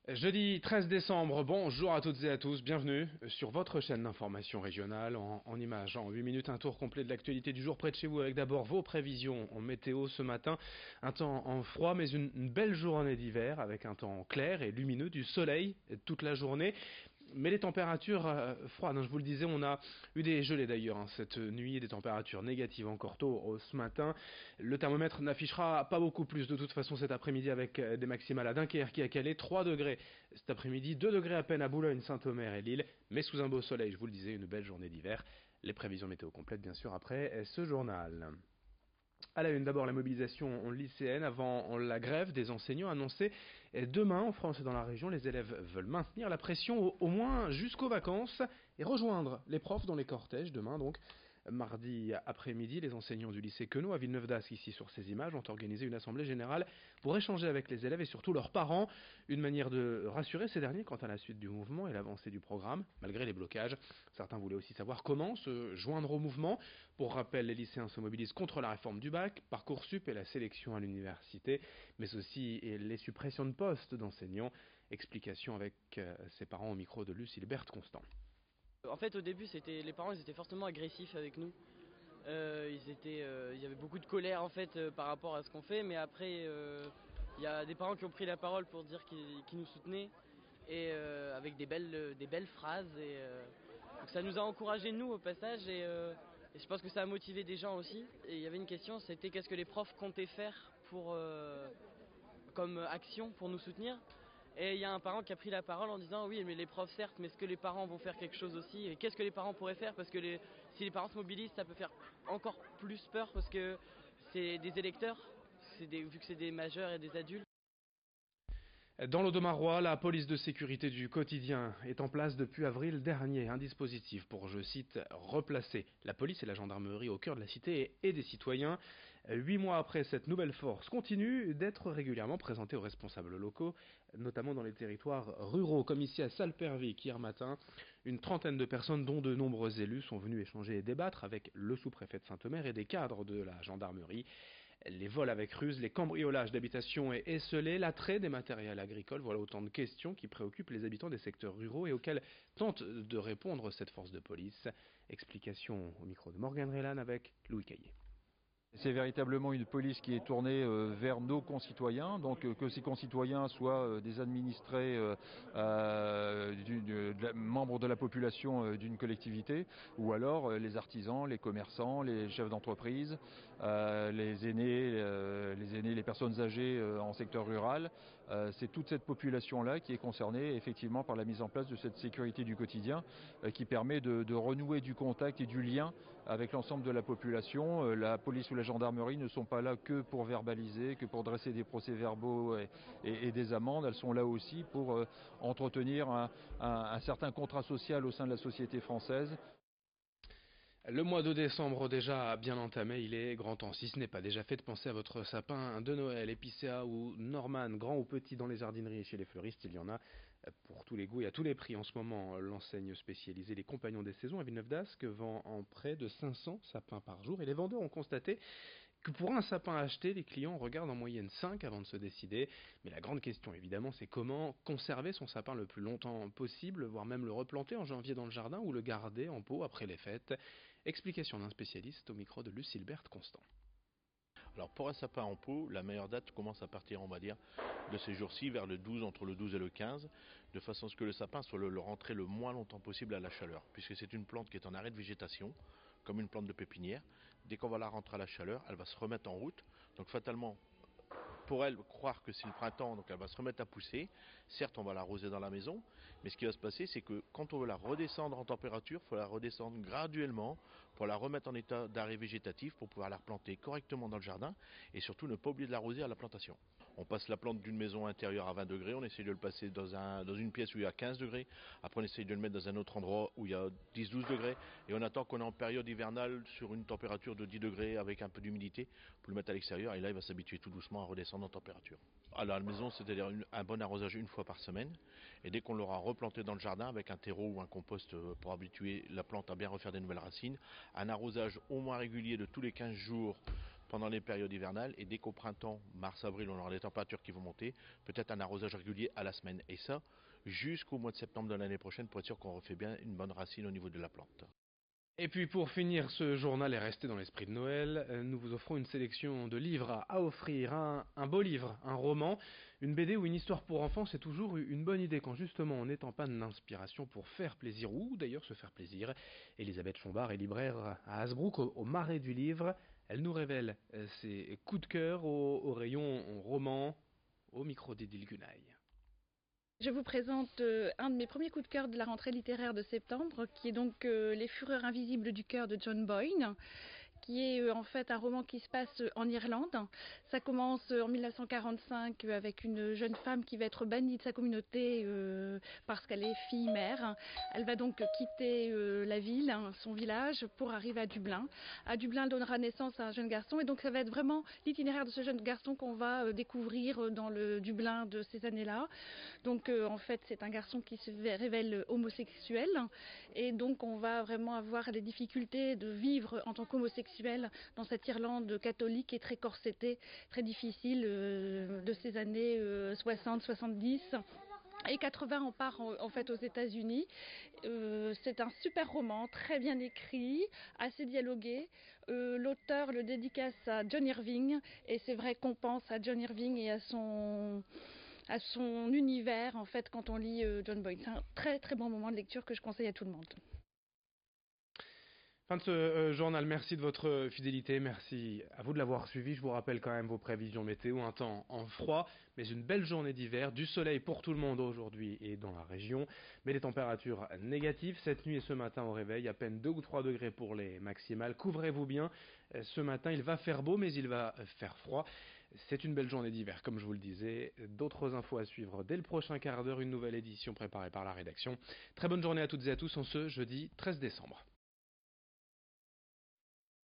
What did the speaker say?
Jeudi 13 décembre, bonjour à toutes et à tous, bienvenue sur votre chaîne d'information régionale en images. En 8 minutes, un tour complet de l'actualité du jour près de chez vous avec d'abord vos prévisions en météo ce matin. Un temps en froid mais une belle journée d'hiver avec un temps clair et lumineux, du soleil toute la journée. Mais les températures froides, je vous le disais, on a eu des gelées d'ailleurs cette nuit, des températures négatives encore tôt ce matin. Le thermomètre n'affichera pas beaucoup plus de toute façon cet après-midi avec des maximales à Dunkerque et à Calais, 3 degrés cet après-midi, 2 degrés à peine à Boulogne, Saint-Omer et Lille, mais sous un beau soleil, je vous le disais, une belle journée d'hiver. Les prévisions météo complètes bien sûr après ce journal. À la une, d'abord la mobilisation lycéenne avant la grève des enseignants annoncée demain en France et dans la région. Les élèves veulent maintenir la pression au moins jusqu'aux vacances et rejoindre les profs dans les cortèges demain donc. Mardi après-midi, les enseignants du lycée Queneau à Villeneuve-d'Ascq, ici sur ces images, ont organisé une assemblée générale pour échanger avec les élèves et surtout leurs parents. Une manière de rassurer ces derniers quant à la suite du mouvement et l'avancée du programme, malgré les blocages. Certains voulaient aussi savoir comment se joindre au mouvement. Pour rappel, les lycéens se mobilisent contre la réforme du bac, Parcoursup et la sélection à l'université, mais aussi les suppressions de postes d'enseignants. Explication avec ses parents au micro de Lucille Berthe Constant. En fait, au début, les parents ils étaient fortement agressifs avec nous. Il y avait beaucoup de colère en fait par rapport à ce qu'on fait, mais après, il y a des parents qui ont pris la parole pour dire qu'ils nous soutenaient et avec des belles phrases. Donc ça nous a encouragés nous au passage et je pense que ça a motivé des gens aussi. Et il y avait une question, c'était qu'est-ce que les profs comptaient faire comme action pour nous soutenir. Et il y a un parent qui a pris la parole en disant oui mais les profs certes, mais est-ce que les parents vont faire quelque chose aussi? Et qu'est-ce que les parents pourraient faire? Parce que si les parents se mobilisent, ça peut faire encore plus peur parce que c'est des électeurs, vu que c'est des majeurs et des adultes. Dans l'Audomarois, la police de sécurité du quotidien est en place depuis avril dernier. Un dispositif pour, je cite, replacer la police et la gendarmerie au cœur de la cité et des citoyens. 8 mois après, cette nouvelle force continue d'être régulièrement présentée aux responsables locaux, notamment dans les territoires ruraux, comme ici à Salpervik hier matin. Une trentaine de personnes, dont de nombreux élus, sont venus échanger et débattre avec le sous-préfet de Saint-Omer et des cadres de la gendarmerie. Les vols avec ruse, les cambriolages d'habitations et esselés, l'attrait des matériels agricoles, voilà autant de questions qui préoccupent les habitants des secteurs ruraux et auxquelles tente de répondre cette force de police. Explication au micro de Morgan Rélan avec Louis Caillé. C'est véritablement une police qui est tournée vers nos concitoyens, donc que ces concitoyens soient des administrés, membres de la population d'une collectivité, ou alors les artisans, les commerçants, les chefs d'entreprise, les aînés, les personnes âgées en secteur rural. C'est toute cette population-là qui est concernée effectivement par la mise en place de cette sécurité du quotidien qui permet de renouer du contact et du lien avec l'ensemble de la population. La police ou la gendarmerie ne sont pas là que pour verbaliser, que pour dresser des procès-verbaux et des amendes. Elles sont là aussi pour entretenir un certain contrat social au sein de la société française. Le mois de décembre déjà bien entamé, il est grand temps, si ce n'est pas déjà fait, de penser à votre sapin de Noël, épicéa ou Norman, grand ou petit dans les jardineries et chez les fleuristes, il y en a pour tous les goûts et à tous les prix. En ce moment, l'enseigne spécialisée Les Compagnons des Saisons à Villeneuve-d'Ascq vend en près de 500 sapins par jour et les vendeurs ont constaté que pour un sapin acheté, les clients regardent en moyenne 5 avant de se décider. Mais la grande question évidemment, c'est comment conserver son sapin le plus longtemps possible, voire même le replanter en janvier dans le jardin ou le garder en pot après les fêtes. Explication d'un spécialiste au micro de Lucille Berthe Constant. Alors pour un sapin en pot, la meilleure date commence à partir, on va dire, de ces jours-ci, vers le 12, entre le 12 et le 15, de façon à ce que le sapin soit le rentrer le moins longtemps possible à la chaleur, puisque c'est une plante qui est en arrêt de végétation, comme une plante de pépinière. Dès qu'on va la rentrer à la chaleur, elle va se remettre en route, donc fatalement, pour elle, croire que c'est le printemps, donc elle va se remettre à pousser. Certes, on va l'arroser dans la maison, mais ce qui va se passer, c'est que quand on veut la redescendre en température, il faut la redescendre graduellement pour la remettre en état d'arrêt végétatif, pour pouvoir la replanter correctement dans le jardin, et surtout ne pas oublier de l'arroser à la plantation. On passe la plante d'une maison intérieure à 20 degrés, on essaye de le passer dans une pièce où il y a 15 degrés, après on essaye de le mettre dans un autre endroit où il y a 10-12 degrés, et on attend qu'on est en période hivernale sur une température de 10 degrés avec un peu d'humidité pour le mettre à l'extérieur, et là il va s'habituer tout doucement à redescendre en température. À la maison, c'est-à-dire un bon arrosage une fois par semaine, et dès qu'on l'aura replanté dans le jardin avec un terreau ou un compost pour habituer la plante à bien refaire des nouvelles racines, un arrosage au moins régulier de tous les 15 jours pendant les périodes hivernales, et dès qu'au printemps, mars-avril, on aura des températures qui vont monter, peut-être un arrosage régulier à la semaine. Et ça, jusqu'au mois de septembre de l'année prochaine, pour être sûr qu'on refait bien une bonne racine au niveau de la plante. Et puis pour finir ce journal et rester dans l'esprit de Noël, nous vous offrons une sélection de livres à offrir. Un beau livre, un roman, une BD ou une histoire pour enfants, c'est toujours une bonne idée quand justement on est en panne d'inspiration pour faire plaisir ou d'ailleurs se faire plaisir. Elisabeth Chombard est libraire à Hasbrook au Marais du Livre. Elle nous révèle ses coups de cœur au rayon roman au micro d'Edil Gunay. Je vous présente un de mes premiers coups de cœur de la rentrée littéraire de septembre, qui est donc Les Fureurs invisibles du cœur de John Boyne, qui est en fait un roman qui se passe en Irlande. Ça commence en 1945 avec une jeune femme qui va être bannie de sa communauté parce qu'elle est fille-mère. Elle va donc quitter la ville, son village, pour arriver à Dublin. À Dublin, elle donnera naissance à un jeune garçon et donc ça va être vraiment l'itinéraire de ce jeune garçon qu'on va découvrir dans le Dublin de ces années-là. Donc en fait, c'est un garçon qui se révèle homosexuel et donc on va vraiment avoir des difficultés de vivre en tant qu'homosexuel dans cette Irlande catholique et très corsetée, très difficile de ces années 60-70. Et 80, on part en fait aux États-Unis. C'est un super roman, très bien écrit, assez dialogué. L'auteur le dédicace à John Irving et c'est vrai qu'on pense à John Irving et à son univers en fait quand on lit John Boyne. C'est un très très bon moment de lecture que je conseille à tout le monde. Fin de ce journal, merci de votre fidélité, merci à vous de l'avoir suivi. Je vous rappelle quand même vos prévisions météo, un temps en froid, mais une belle journée d'hiver, du soleil pour tout le monde aujourd'hui et dans la région, mais des températures négatives cette nuit et ce matin au réveil, à peine 2 ou 3 degrés pour les maximales. Couvrez-vous bien, ce matin il va faire beau mais il va faire froid. C'est une belle journée d'hiver, comme je vous le disais. D'autres infos à suivre dès le prochain quart d'heure, une nouvelle édition préparée par la rédaction. Très bonne journée à toutes et à tous en ce jeudi 13 décembre.